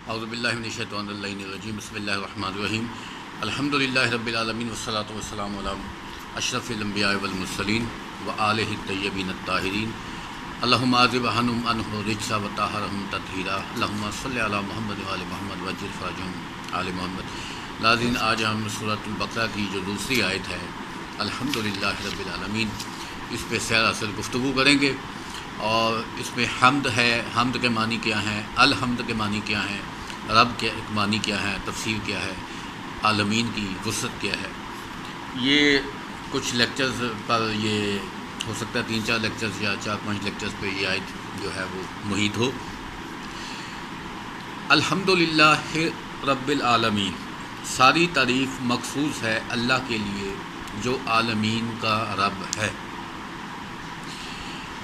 اعوذ باللہ من الشیطان الرجیم بسم اللہ الرحمن الرحیم الحمدللہ رب العالمین والصلاۃ والسلام علی اشرف الانبیاء والمرسلین وآلہ الطیبین الطاہرین اللہم اذب عنہم الرجس وطہرہم تطہیرا اللہم صلی علی محمد وآل محمد وجر فرجہم آل محمد۔ ناظرین، آج ہم سورۃ البقرہ کی جو دوسری آیت ہے الحمدللہ رب العالمین، اس پہ سیر اصل گفتگو کریں گے، اور اس میں حمد ہے، حمد کے معنی کیا ہیں، الحمد کے معنی کیا ہیں، رب کے معنی کیا ہے، تفسیر کیا ہے، عالمین کی وسعت کیا ہے۔ یہ کچھ لیکچرز پر یہ ہو سکتا ہے 3-4 لیکچرز یا 4-5 لیکچرز پہ یہ آیت جو ہے وہ محیط ہو۔ الحمدللہ رب العالمین، ساری تعریف مخصوص ہے اللہ کے لیے جو عالمین کا رب ہے۔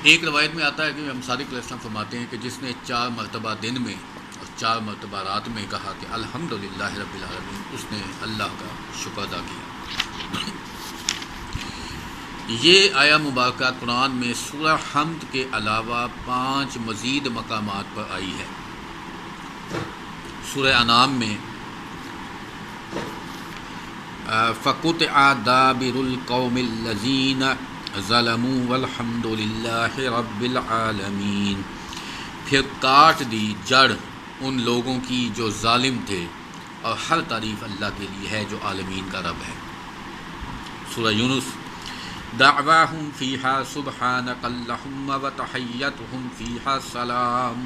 ایک روایت میں آتا ہے کہ ہم صادق علیہ السلام فرماتے ہیں کہ جس نے 4 مرتبہ دن میں اور 4 مرتبہ رات میں کہا کہ الحمدللہ رب العالمین، اس نے اللہ کا شکر ادا کیا۔ یہ آیہ مبارکہ قرآن میں سورہ حمد کے علاوہ 5 مزید مقامات پر آئی ہے۔ سورہ انعام میں فَقُطِعَ دَابِرُ الْقَوْمِ الَّذِينَ ظَلَمُوا وَالْحَمْدُ لِلَّهِ رَبِّ الْعَالَمِينَ، پھر کاٹ دی جڑ ان لوگوں کی جو ظالم تھے، اور ہر تعریف اللہ کے لیے ہے جو عالمین کا رب ہے۔ سورہ یونس دعواہم فیہا سبحانک اللہم وتحیتہم فیہا سلام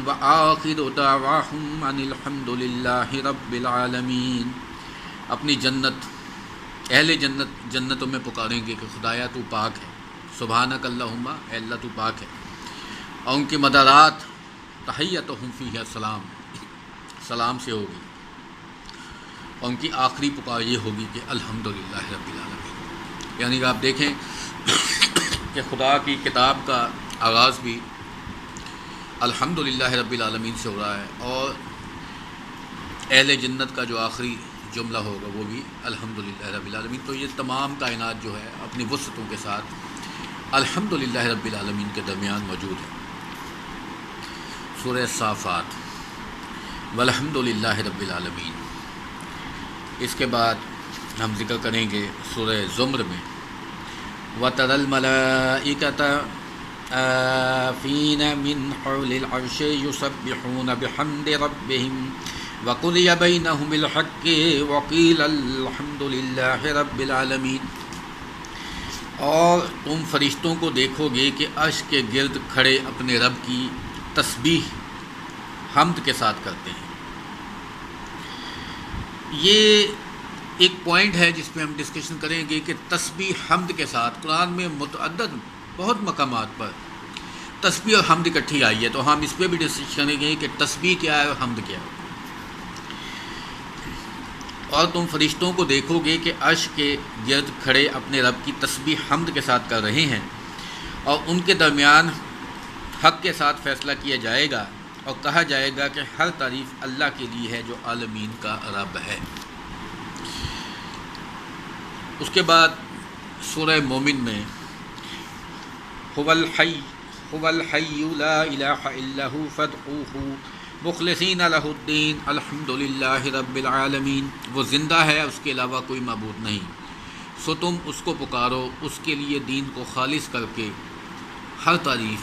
وآخر دعواہم ان الحمد للہ رب العالمین۔ اپنی جنت، اہل جنتوں میں پکاریں گے کہ خدایا تو پاک ہے، سبحانک اللہم، اے اللہ تو پاک ہے، اور ان کی مدارات تحیتہم فیہا سلام، سلام سے ہوگی، اور ان کی آخری پکار یہ ہوگی کہ الحمدللہ رب العالمین۔ یعنی کہ آپ دیکھیں کہ خدا کی کتاب کا آغاز بھی الحمدللہ رب العالمین سے ہو رہا ہے، اور اہل جنت کا جو آخری جملہ ہوگا وہ بھی الحمدللہ رب العالمین۔ تو یہ تمام کائنات جو ہے اپنی وسعتوں کے ساتھ الحمدللہ رب العالمین کے درمیان موجود ہے۔ سورہ صافات والحمدللہ رب العالمین۔ اس کے بعد ہم ذکر کریں گے سورہ زمر میں وَتَرَى الْمَلَائِكَةَ آفِينَ مِنْ حَوْلِ الْعَرْشِ يُسَبِّحُونَ بِحَمْدِ رَبِّهِمْ وَقُضِيَ بَيْنَهُمْ بِالْحَقِّ وَقِيلَ الْحَمْدُ لِلَّهِ رَبِّ الْعَالَمِينَ۔ اور تم فرشتوں کو دیکھو گے کہ عرش کے گرد کھڑے اپنے رب کی تسبیح حمد کے ساتھ کرتے ہیں۔ یہ ایک پوائنٹ ہے جس پہ ہم ڈسکشن کریں گے کہ تسبیح حمد کے ساتھ قرآن میں متعدد بہت مقامات پر تسبیح اور حمد اکٹھی آئی ہے، تو ہم اس پہ بھی ڈسکشن کریں گے کہ تسبیح کیا ہے اور حمد کیا ہے۔ اور تم فرشتوں کو دیکھو گے کہ عرش کے گرد کھڑے اپنے رب کی تسبیح حمد کے ساتھ کر رہے ہیں، اور ان کے درمیان حق کے ساتھ فیصلہ کیا جائے گا، اور کہا جائے گا کہ ہر تعریف اللہ کے لیے ہے جو عالمین کا رب ہے۔ اس کے بعد سورہ مومن میں هو الحی لا الہ الا هو فادعوہ مخلصین لہ الدین الحمدللہ رب العالمین۔ وہ زندہ ہے، اس کے علاوہ کوئی معبود نہیں، سو تم اس کو پکارو، اس کے لیے دین کو خالص کر کے، ہر تعریف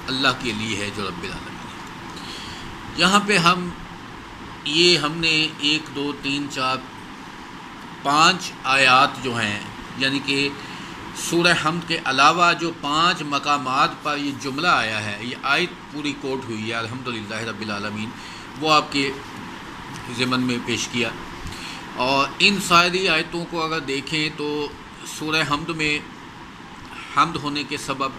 اللہ کے لیے ہے جو رب العالمین ہے۔ یہاں پہ ہم نے 1 2 3 4 5 آیات جو ہیں، یعنی کہ سورہ حمد کے علاوہ جو 5 مقامات پر یہ جملہ آیا ہے، یہ آیت پوری کوٹ ہوئی ہے الحمدللہ رب العالمین، وہ آپ کے ضمن میں پیش کیا۔ اور ان ساری آیتوں کو اگر دیکھیں تو سورہ حمد میں حمد ہونے کے سبب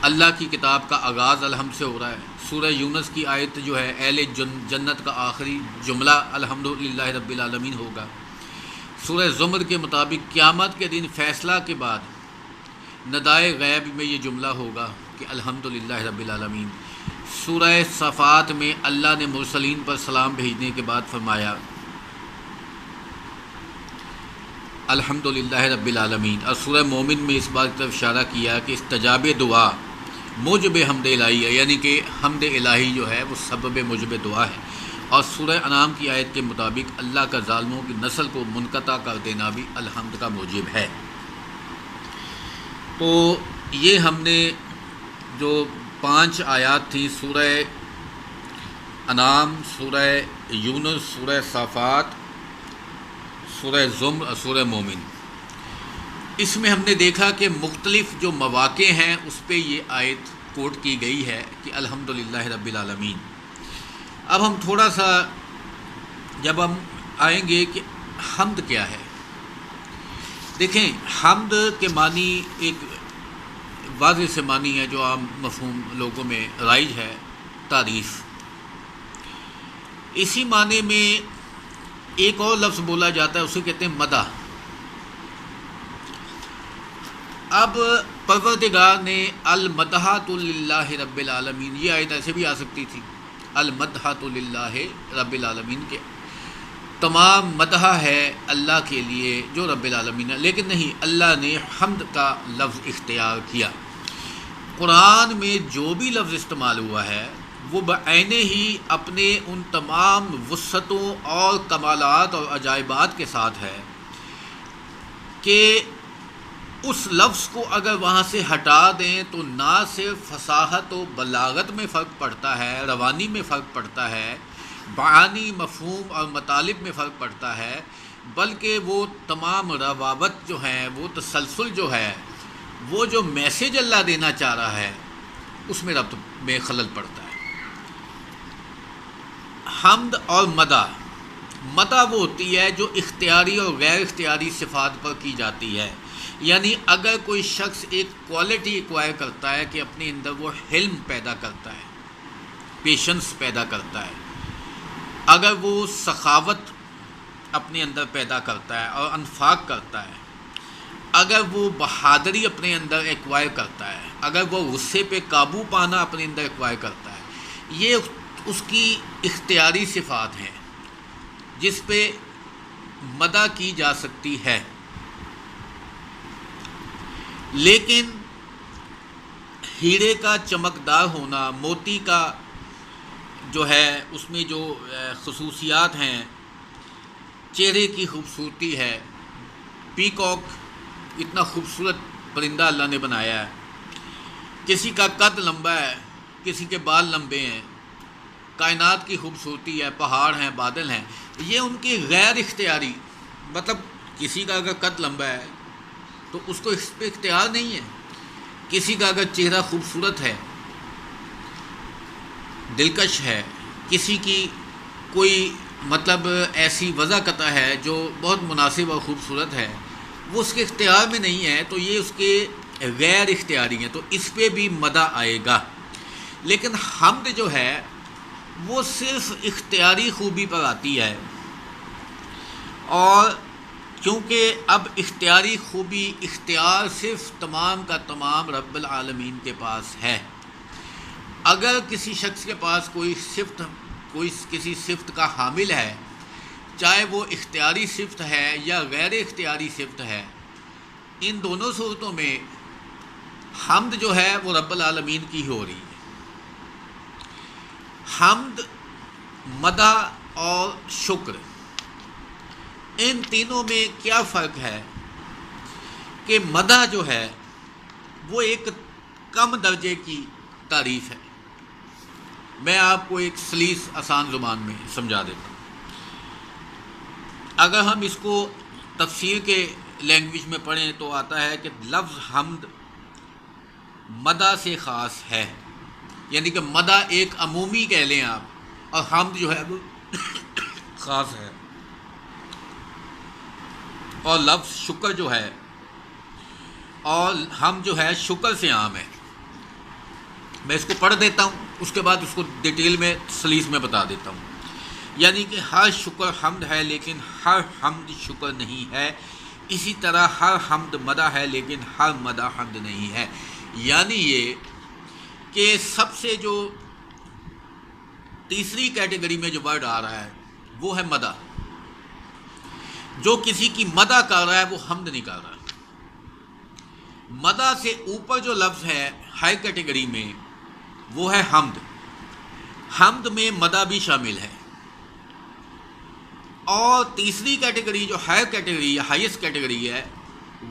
اللہ کی کتاب کا آغاز الحمد سے ہو رہا ہے۔ سورہ یونس کی آیت جو ہے اہل جنت کا آخری جملہ الحمدللہ رب العالمین ہوگا۔ سورہ زمر کے مطابق قیامت کے دن فیصلہ کے بعد ندائے غیب میں یہ جملہ ہوگا کہ الحمدللہ رب العالمین۔ سورہ صافات میں اللہ نے مرسلین پر سلام بھیجنے کے بعد فرمایا الحمدللہ رب العالمین، اور سورہ مومن میں اس بات کی طرف اشارہ کیا کہ استجاب دعا موجب حمد الہی ہے، یعنی کہ حمد الہی جو ہے وہ سبب موجب دعا ہے، اور سورہ انعام کی آیت کے مطابق اللہ کا ظالموں کی نسل کو منقطع کر دینا بھی الحمد کا موجب ہے۔ تو یہ ہم نے جو 5 آیات تھیں سورہ انعام، سورہ یونس، سورہ صافات، سورہ زمر اور سورہ مومن، اس میں ہم نے دیکھا کہ مختلف جو مواقع ہیں اس پہ یہ آیت کوٹ کی گئی ہے کہ الحمدللہ رب العالمین۔ اب ہم تھوڑا سا جب ہم آئیں گے کہ حمد کیا ہے، دیکھیں حمد کے معنی ایک واضح سے معنی ہے جو عام مفہوم لوگوں میں رائج ہے، تعریف۔ اسی معنی میں ایک اور لفظ بولا جاتا ہے، اسے کہتے ہیں مدح۔ اب پروردگار نے المدحۃ للہ رب العالمین، یہ آیت ایسے بھی آ سکتی تھی، المدحۃ للہ رب العالمین، کے تمام مدح ہے اللہ کے لیے جو رب العالمین ہے، لیکن نہیں، اللہ نے حمد کا لفظ اختیار کیا۔ قرآن میں جو بھی لفظ استعمال ہوا ہے وہ بعینہ ہی اپنے ان تمام وسعتوں اور کمالات اور عجائبات کے ساتھ ہے کہ اس لفظ کو اگر وہاں سے ہٹا دیں تو نہ صرف فصاحت و بلاغت میں فرق پڑتا ہے، روانی میں فرق پڑتا ہے، معانی، مفہوم اور مطالب میں فرق پڑتا ہے، بلکہ وہ تمام روابط جو ہیں، وہ تسلسل جو ہے، وہ جو میسیج اللہ دینا چاہ رہا ہے اس میں ربط میں خلل پڑتا ہے۔ حمد اور مدح وہ ہوتی ہے جو اختیاری اور غیر اختیاری صفات پر کی جاتی ہے، یعنی اگر کوئی شخص ایک کوالٹی ایکوائر کرتا ہے کہ اپنے اندر وہ حلم پیدا کرتا ہے، پیشنس پیدا کرتا ہے، اگر وہ سخاوت اپنے اندر پیدا کرتا ہے اور انفاق کرتا ہے، اگر وہ بہادری اپنے اندر ایکوائر کرتا ہے، اگر وہ غصے پہ قابو پانا اپنے اندر ایکوائر کرتا ہے، یہ اس کی اختیاری صفات ہیں جس پہ مدح کی جا سکتی ہے۔ لیکن ہیرے کا چمکدار ہونا، موتی کا جو ہے اس میں جو خصوصیات ہیں، چہرے کی خوبصورتی ہے، پیکاک اتنا خوبصورت پرندہ اللہ نے بنایا ہے، کسی کا قد لمبا ہے، کسی کے بال لمبے ہیں، کائنات کی خوبصورتی ہے، پہاڑ ہیں، بادل ہیں، یہ ان کی غیر اختیاری، مطلب کسی کا اگر قد لمبا ہے تو اس کو اس پہ اختیار نہیں ہے، کسی کا اگر چہرہ خوبصورت ہے، دلکش ہے، کسی کی کوئی مطلب ایسی وضع قطع ہے جو بہت مناسب اور خوبصورت ہے، وہ اس کے اختیار میں نہیں ہے، تو یہ اس کے غیر اختیاری ہیں، تو اس پہ بھی مدح آئے گا۔ لیکن حمد جو ہے وہ صرف اختیاری خوبی پر آتی ہے، اور کیونکہ اب اختیاری خوبی، اختیار صرف تمام کا تمام رب العالمین کے پاس ہے۔ اگر کسی شخص کے پاس کوئی کسی صفت کا حامل ہے، چاہے وہ اختیاری صفت ہے یا غیر اختیاری صفت ہے، ان دونوں صورتوں میں حمد جو ہے وہ رب العالمین کی ہو رہی ہے۔ حمد، مدح اور شکر، ان تینوں میں کیا فرق ہے کہ مدح جو ہے وہ ایک کم درجے کی تعریف ہے۔ میں آپ کو ایک سلیس آسان زبان میں سمجھا دیتا ہوں۔ اگر ہم اس کو تفسیر کے لینگویج میں پڑھیں تو آتا ہے کہ لفظ حمد مدح سے خاص ہے، یعنی کہ مدح ایک عمومی کہہ لیں آپ، اور حمد جو ہے وہ خاص ہے، اور لفظ شکر جو ہے اور ہم جو ہے شکر سے عام ہے۔ میں اس کو پڑھ دیتا ہوں، اس کے بعد اس کو ڈیٹیل میں سلیس میں بتا دیتا ہوں۔ یعنی کہ ہر شکر حمد ہے لیکن ہر حمد شکر نہیں ہے، اسی طرح ہر حمد مدح ہے لیکن ہر مدح حمد نہیں ہے۔ یعنی یہ کہ سب سے جو تیسری کیٹیگری میں جو ورڈ آ رہا ہے وہ ہے مدح، جو کسی کی مدح کر رہا ہے وہ حمد نہیں کر رہا۔ مدح سے اوپر جو لفظ ہے ہائی کیٹیگری میں وہ ہے حمد. حمد میں مدح بھی شامل ہے. اور تیسری کیٹیگری جو ہائی کیٹیگری یا ہائیسٹ کیٹیگری ہے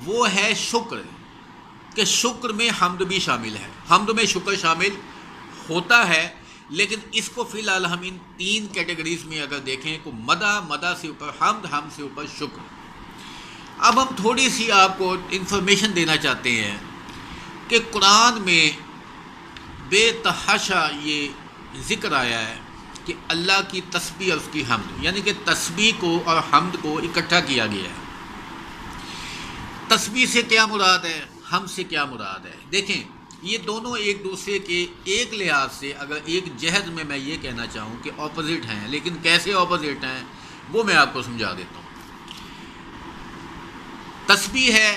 وہ ہے شکر، کہ شکر میں حمد بھی شامل ہے. حمد میں شکر شامل ہوتا ہے، لیکن اس کو فی الحال ہم ان 3 کیٹیگریز میں اگر دیکھیں تو مدح سے اوپر حمد، حمد سے اوپر شکر. اب ہم تھوڑی سی آپ کو انفارمیشن دینا چاہتے ہیں کہ قرآن میں بے تحاشا یہ ذکر آیا ہے کہ اللہ کی تسبیح اور اس کی حمد، یعنی کہ تسبیح کو اور حمد کو اکٹھا کیا گیا ہے. تسبیح سے کیا مراد ہے، حمد سے کیا مراد ہے؟ دیکھیں یہ دونوں ایک دوسرے کے ایک لحاظ سے اگر ایک جہد میں یہ کہنا چاہوں کہ اپوزٹ ہیں، لیکن کیسے اپوزٹ ہیں وہ میں آپ کو سمجھا دیتا ہوں. تسبیح ہے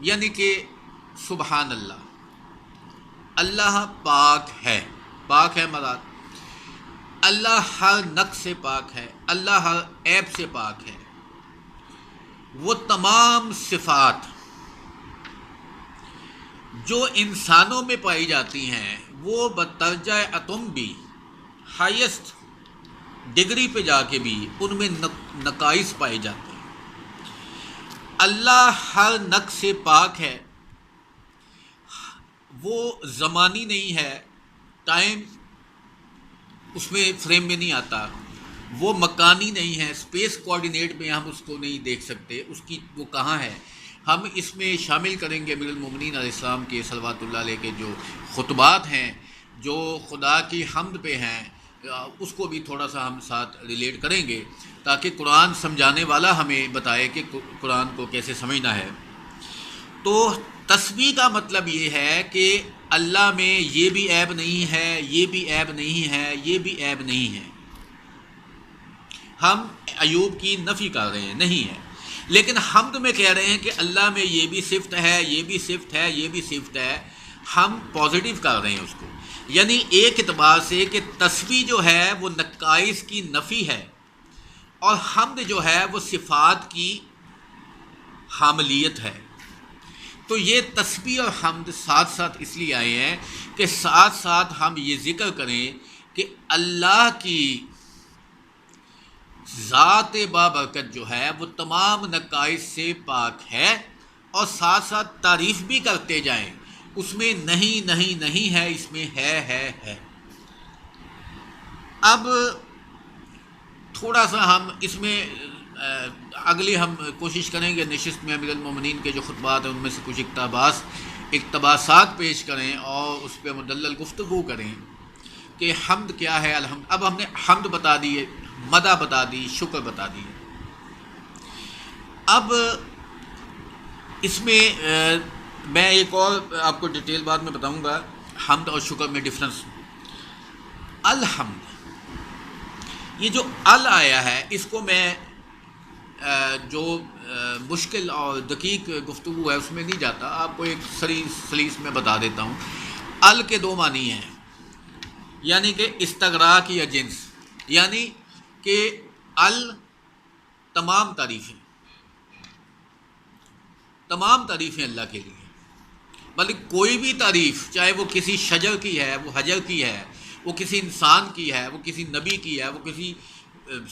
یعنی کہ سبحان اللہ، اللہ پاک ہے. پاک ہے مراد، اللہ ہر نقص سے پاک ہے، اللہ ہر عیب سے پاک ہے. وہ تمام صفات جو انسانوں میں پائی جاتی ہیں وہ بدرجہ اتم بھی ہائیسٹ ڈگری پہ جا کے بھی ان میں نقائص پائے جاتے ہیں. اللہ ہر نقص سے پاک ہے، وہ زمانی نہیں ہے، ٹائم اس میں فریم میں نہیں آتا. وہ مکانی نہیں ہے، اسپیس کوآرڈینیٹ میں ہم اس کو نہیں دیکھ سکتے، اس کی وہ کہاں ہے. ہم اس میں شامل کریں گے امیر المومنین علیہ السلام کے صلوات اللہ علیہ کے جو خطبات ہیں جو خدا کی حمد پہ ہیں، اس کو بھی تھوڑا سا ہم ساتھ ریلیٹ کریں گے تاکہ قرآن سمجھانے والا ہمیں بتائے کہ قرآن کو کیسے سمجھنا ہے. تو تسبیح کا مطلب یہ ہے کہ اللہ میں یہ بھی عیب نہیں ہے، یہ بھی عیب نہیں ہے، یہ بھی عیب نہیں ہے. ہم ایوب کی نفی کر رہے ہیں، نہیں ہے، لیکن حمد میں کہہ رہے ہیں کہ اللہ میں یہ بھی صفت ہے، یہ بھی صفت ہے، یہ بھی صفت ہے. ہم پازیٹیو کر رہے ہیں اس کو، یعنی ایک اعتبار سے کہ تسبیح جو ہے وہ نقائص کی نفی ہے اور حمد جو ہے وہ صفات کی حاملیت ہے. تو یہ تسبیح اور حمد ساتھ ساتھ اس لیے آئے ہیں کہ ساتھ ساتھ ہم یہ ذکر کریں کہ اللہ کی ذات بابرکت جو ہے وہ تمام نقائص سے پاک ہے، اور ساتھ ساتھ تعریف بھی کرتے جائیں، اس میں نہیں نہیں نہیں ہے، اس میں ہے. اب تھوڑا سا ہم اس میں اگلی ہم کوشش کریں گے نشست میں امیر المومنین کے جو خطبات ہیں ان میں سے کچھ اقتباسات پیش کریں اور اس پہ مدلل گفتگو کریں کہ حمد کیا ہے. اب ہم نے حمد بتا دی، مدح بتا دی، شکر بتا دی. اب اس میں میں ایک اور آپ کو ڈیٹیل بعد میں بتاؤں گا حمد اور شکر میں ڈفرنس. الحمد، یہ جو ال آیا ہے اس کو میں جو مشکل اور دقیق گفتگو ہے اس میں نہیں جاتا، آپ کو ایک سلیس میں بتا دیتا ہوں. ال کے 2 معنی ہیں، یعنی کہ استغراق یا جنس، یعنی کہ ال تمام تعریفیں اللہ کے لیے، بلکہ کوئی بھی تعریف چاہے وہ کسی شجر کی ہے، وہ حجر کی ہے، وہ کسی انسان کی ہے، وہ کسی نبی کی ہے، وہ کسی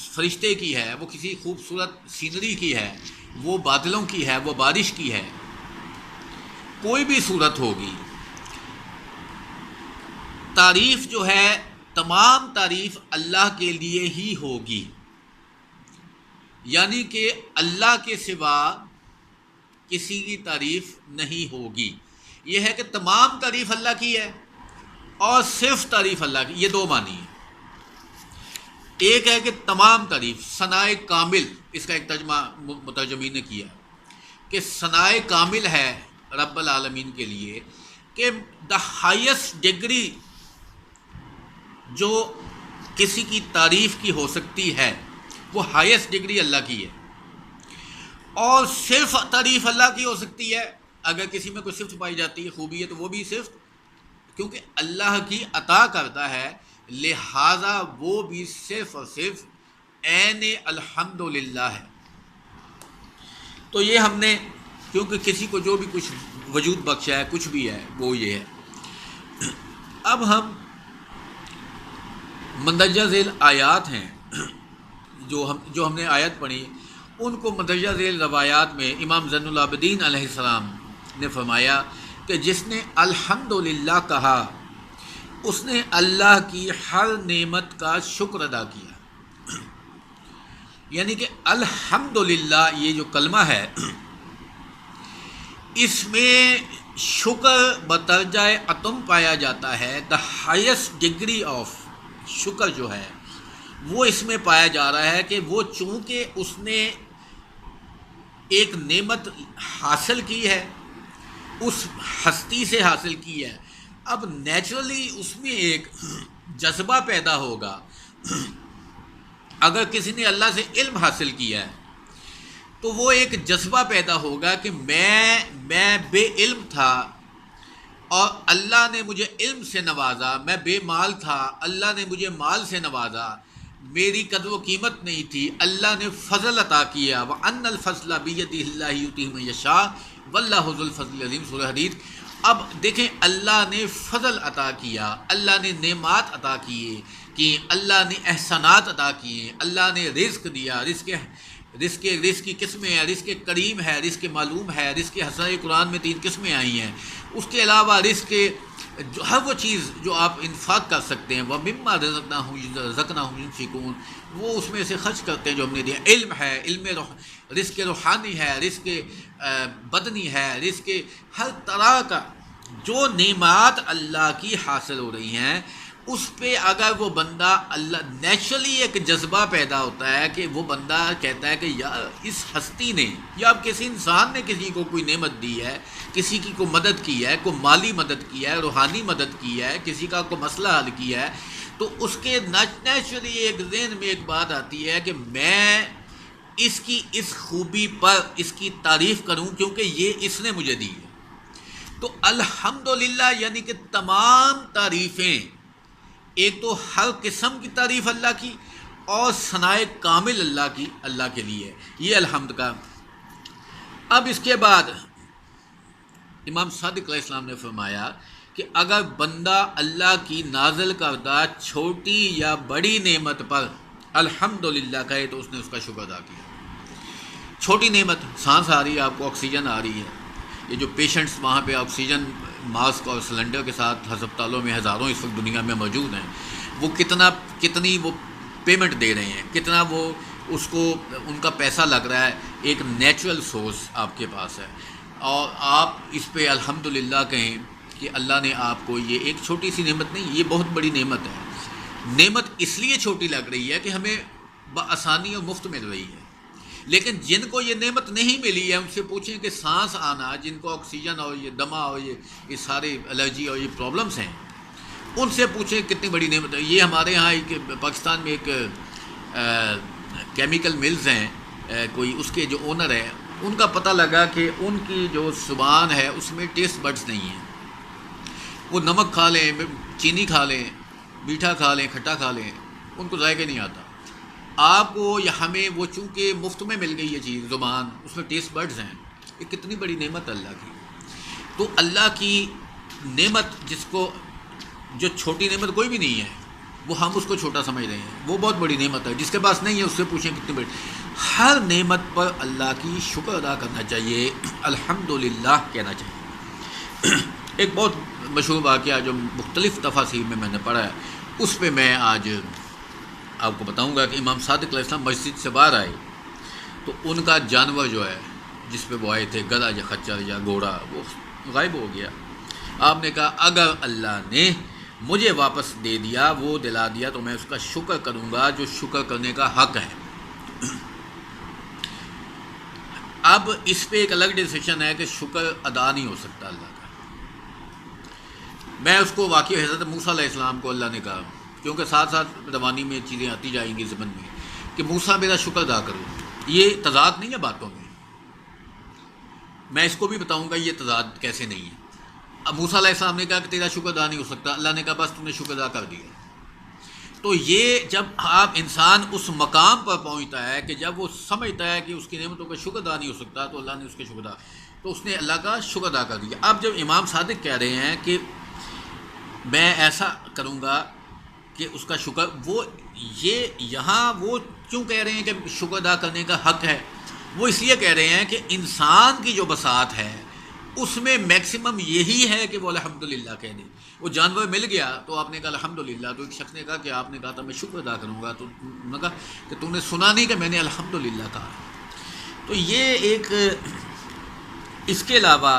فرشتے کی ہے، وہ کسی خوبصورت سینری کی ہے، وہ بادلوں کی ہے، وہ بارش کی ہے، کوئی بھی صورت ہوگی، تعریف جو ہے تمام تعریف اللہ کے لیے ہی ہوگی. یعنی کہ اللہ کے سوا کسی کی تعریف نہیں ہوگی. یہ ہے کہ تمام تعریف اللہ کی ہے اور صرف تعریف اللہ کی. یہ 2 معنی ہیں. ایک ہے کہ تمام تعریف، ثناء کامل، اس کا ایک ترجمہ مترجمین نے کیا کہ ثناء کامل ہے رب العالمین کے لیے، کہ دا ہائیسٹ ڈگری جو کسی کی تعریف کی ہو سکتی ہے وہ ہائیسٹ ڈگری اللہ کی ہے. اور صرف تعریف اللہ کی ہو سکتی ہے، اگر کسی میں کوئی صفت پائی جاتی ہے، خوبی ہے، تو وہ بھی صرف کیونکہ اللہ کی عطا کرتا ہے، لہذا وہ بھی صرف اور صرف عین الحمدللہ ہے. تو یہ ہم نے کیونکہ کسی کو جو بھی کچھ وجود بخشا ہے، کچھ بھی ہے، وہ یہ ہے. اب ہم مندرجہ ذیل آیات ہیں جو ہم نے آیت پڑھی، ان کو مندرجہ ذیل روایات میں امام زین العابدین علیہ السلام نے فرمایا کہ جس نے الحمدللہ کہا اس نے اللہ کی ہر نعمت کا شکر ادا کیا۔ یعنی کہ الحمدللہ یہ جو کلمہ ہے اس میں شکر بدرجہ اتم پایا جاتا ہے، دا ہائیسٹ ڈگری آف شکر جو ہے وہ اس میں پایا جا رہا ہے کہ وہ چونکہ اس نے ایک نعمت حاصل کی ہے، اس ہستی سے حاصل کی ہے، اب نیچرلی اس میں ایک جذبہ پیدا ہوگا۔ اگر کسی نے اللہ سے علم حاصل کیا ہے تو وہ ایک جذبہ پیدا ہوگا کہ میں بے علم تھا اور اللہ نے مجھے علم سے نوازا، میں بے مال تھا اللہ نے مجھے مال سے نوازا، میری قدر و قیمت نہیں تھی، اللہ نے فضل عطا کیا۔ وَأَنَّ الْفَضْلَ بِيَدِهِ اللَّهِ يُؤْتِيهِ مَن يَشَاءُ وَاللَّهُ ذُو الْفَضْلِ الْعَظِيمِ، سورہ حدید۔ اب دیکھیں اللہ نے فضل عطا کیا، اللہ نے نعمات عطا کیے کہ اللہ نے احسانات عطا کیے، اللہ نے رزق دیا، رزق کی قسمیں ہیں، رزق کریم ہے، رزق معلوم ہے، رزق حسن قرآن میں 3 قسمیں آئی ہیں۔ اس کے علاوہ رزق ہر وہ چیز جو آپ انفاق کر سکتے ہیں، وَمِمَّا رَزَقْنَاهُمْ يُنْفِقُونَ، وہ اس میں سے خرچ کرتے ہیں جو ہم نے دیا۔ علم ہے، رزق روحانی ہے، رزق بدنی ہے، رزق ہر طرح کا جو نعمات اللہ کی حاصل ہو رہی ہیں اس پہ اگر وہ بندہ اللہ نیچرلی ایک جذبہ پیدا ہوتا ہے کہ وہ بندہ کہتا ہے کہ یار اس ہستی نے یا اب کسی انسان نے کسی کو کوئی نعمت دی ہے، کسی کی کوئی مدد کی ہے، کوئی مالی مدد کی ہے، روحانی مدد کی ہے، کسی کا کوئی مسئلہ حل کیا ہے، تو اس کے نیچرلی ایک ذہن میں ایک بات آتی ہے کہ میں اس کی اس خوبی پر اس کی تعریف کروں کیونکہ یہ اس نے مجھے دی ہے۔ تو الحمدللہ یعنی کہ تمام تعریفیں، ایک تو ہر قسم کی تعریف اللہ کی اور ثنائے کامل اللہ کے لیے، یہ الحمد کا۔ اب اس کے بعد امام صادق علیہ السلام نے فرمایا کہ اگر بندہ اللہ کی نازل کردہ چھوٹی یا بڑی نعمت پر الحمدللہ کہے تو اس نے اس کا شکر ادا کیا۔ چھوٹی نعمت، سانس آ رہی ہے آپ کو، آکسیجن آ رہی ہے، یہ جو پیشنٹس وہاں پہ آکسیجن ماسک اور سلنڈر کے ساتھ ہسپتالوں میں ہزاروں اس وقت دنیا میں موجود ہیں، وہ کتنی وہ پیمنٹ دے رہے ہیں، کتنا وہ اس کو ان کا پیسہ لگ رہا ہے، ایک نیچرل سورس آپ کے پاس ہے، اور آپ اس پہ الحمدللہ کہیں کہ اللہ نے آپ کو یہ ایک چھوٹی سی نعمت نہیں، یہ بہت بڑی نعمت ہے۔ نعمت اس لیے چھوٹی لگ رہی ہے کہ ہمیں بآسانی اور مفت مل رہی ہے، لیکن جن کو یہ نعمت نہیں ملی ہے ان سے پوچھیں کہ سانس آنا، جن کو آکسیجن اور یہ دمہ اور یہ سارے الرجی اور یہ پرابلمس ہیں، ان سے پوچھیں کتنی بڑی نعمت ہے۔ یہ ہمارے ہاں ایک پاکستان میں ایک کیمیکل ملز ہیں، کوئی اس کے جو اونر ہیں، ان کا پتہ لگا کہ ان کی جو زبان ہے اس میں ٹیسٹ بڈز نہیں ہیں، وہ نمک کھا لیں، چینی کھا لیں، میٹھا کھا لیں، کھٹا کھا لیں، ان کو ذائقہ نہیں آتا۔ آپ کو یا ہمیں وہ چونکہ مفت میں مل گئی یہ چیز، زبان، اس میں ٹیسٹ بڈز ہیں، یہ کتنی بڑی نعمت ہے اللہ کی۔ تو اللہ کی نعمت جو چھوٹی نعمت کوئی بھی نہیں ہے، وہ ہم اس کو چھوٹا سمجھ رہے ہیں، وہ بہت بڑی نعمت ہے۔ جس کے پاس نہیں ہے اس سے پوچھیں کتنی بڑی۔ ہر نعمت پر اللہ کی شکر ادا کرنا چاہیے، الحمدللہ کہنا چاہیے۔ ایک بہت مشہور واقعہ جو مختلف تفاسیر میں نے پڑھا ہے، اس پہ میں آج آپ کو بتاؤں گا کہ امام صادق علیہ السلام مسجد سے باہر آئے تو ان کا جانور جو ہے جس پہ وہ آئے تھے، گدھا یا خچر یا گھوڑا، وہ غائب ہو گیا۔ آپ نے کہا اگر اللہ نے مجھے واپس دے دیا، وہ دلا دیا، تو میں اس کا شکر کروں گا جو شکر کرنے کا حق ہے۔ اب اس پہ ایک الگ ڈسیشن ہے کہ شکر ادا نہیں ہو سکتا اللہ کا۔ میں اس کو واقعی حضرت موسیٰ علیہ السلام کو اللہ نے کہا، کیونکہ ساتھ ساتھ روانی میں چیزیں آتی جائیں گی ضمن میں، کہ موسیٰ میرا شکر ادا کرو۔ یہ تضاد نہیں ہے باتوں میں، میں اس کو بھی بتاؤں گا یہ تضاد کیسے نہیں ہے۔ اب موسیٰ علیہ السلام نے کہا کہ تیرا شکر ادا نہیں ہو سکتا، اللہ نے کہا بس تم نے شکر ادا کر دیا۔ تو یہ جب آپ انسان اس مقام پر پہنچتا ہے کہ جب وہ سمجھتا ہے کہ اس کی نعمتوں کا شکر ادا نہیں ہو سکتا، تو اللہ نے اس کے شکر ادا، تو اس نے اللہ کا شکر ادا کر دیا۔ اب جب امام صادق کہہ رہے ہیں کہ میں ایسا کروں گا کہ اس کا شکر وہ یہ یہاں وہ کیوں کہہ رہے ہیں کہ شکر ادا کرنے کا حق ہے؟ وہ اس لیے کہہ رہے ہیں کہ انسان کی جو بساط ہے اس میں میکسیمم یہی ہے کہ وہ الحمدللہ کہہ دیں. وہ جانور مل گیا تو آپ نے کہا الحمدللہ، تو ایک شخص نے کہا کہ آپ نے کہا تھا میں شکر ادا کروں گا، تو انہوں نے کہا کہ تم نے سنا نہیں کہ میں نے الحمدللہ کہا. تو یہ ایک اس کے علاوہ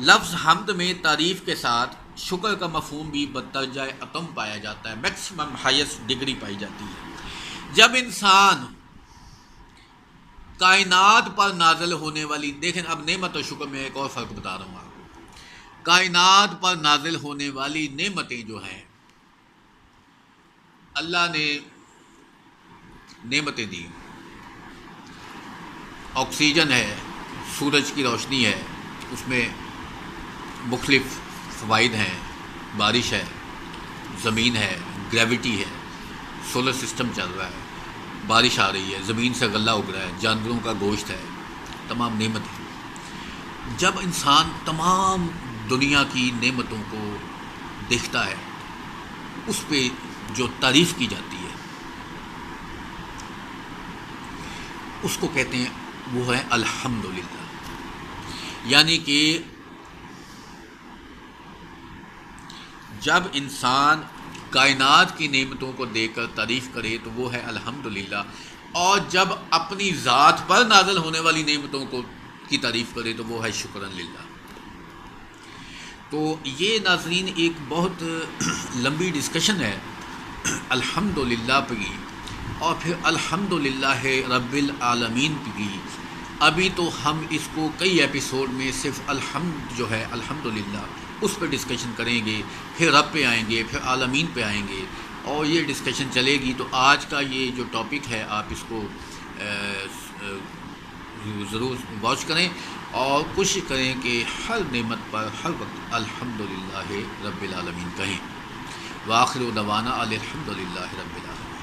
لفظ حمد میں تعریف کے ساتھ شکر کا مفہوم بھی بدرجہ اتم پایا جاتا ہے، میکسیمم ہائیسٹ ڈگری پائی جاتی ہے. جب انسان کائنات پر نازل ہونے والی، دیکھیں اب نعمت و شکر میں ایک اور فرق بتا رہا ہوں آپ کو. کائنات پر نازل ہونے والی نعمتیں جو ہیں، اللہ نے نعمتیں دی، آکسیجن ہے، سورج کی روشنی ہے، اس میں مختلف فوائد ہیں، بارش ہے، زمین ہے، گریوٹی ہے، سولر سسٹم چل رہا ہے، بارش آ رہی ہے، زمین سے غلہ اگ رہا ہے، جانوروں کا گوشت ہے، تمام نعمتیں. جب انسان تمام دنیا کی نعمتوں کو دیکھتا ہے، اس پہ جو تعریف کی جاتی ہے اس کو کہتے ہیں وہ ہے الحمدللہ. یعنی کہ جب انسان کائنات کی نعمتوں کو دیکھ کر تعریف کرے تو وہ ہے الحمدللہ، اور جب اپنی ذات پر نازل ہونے والی نعمتوں کو کی تعریف کرے تو وہ ہے شکرا للہ. تو یہ ناظرین ایک بہت لمبی ڈسکشن ہے الحمدللہ پہ، اور پھر الحمدللہ رب العالمین پہ. ابھی تو ہم اس کو کئی ایپیسوڈ میں صرف الحمد جو ہے الحمدللہ اس پہ ڈسکشن کریں گے، پھر رب پہ آئیں گے، پھر عالمین پہ آئیں گے، اور یہ ڈسکشن چلے گی. تو آج کا یہ جو ٹاپک ہے آپ اس کو ضرور واچ کریں اور کوشش کریں کہ ہر نعمت پر ہر وقت الحمدللہ رب العالمین کہیں. وآخر دعوانا الحمدللہ رب العالمین.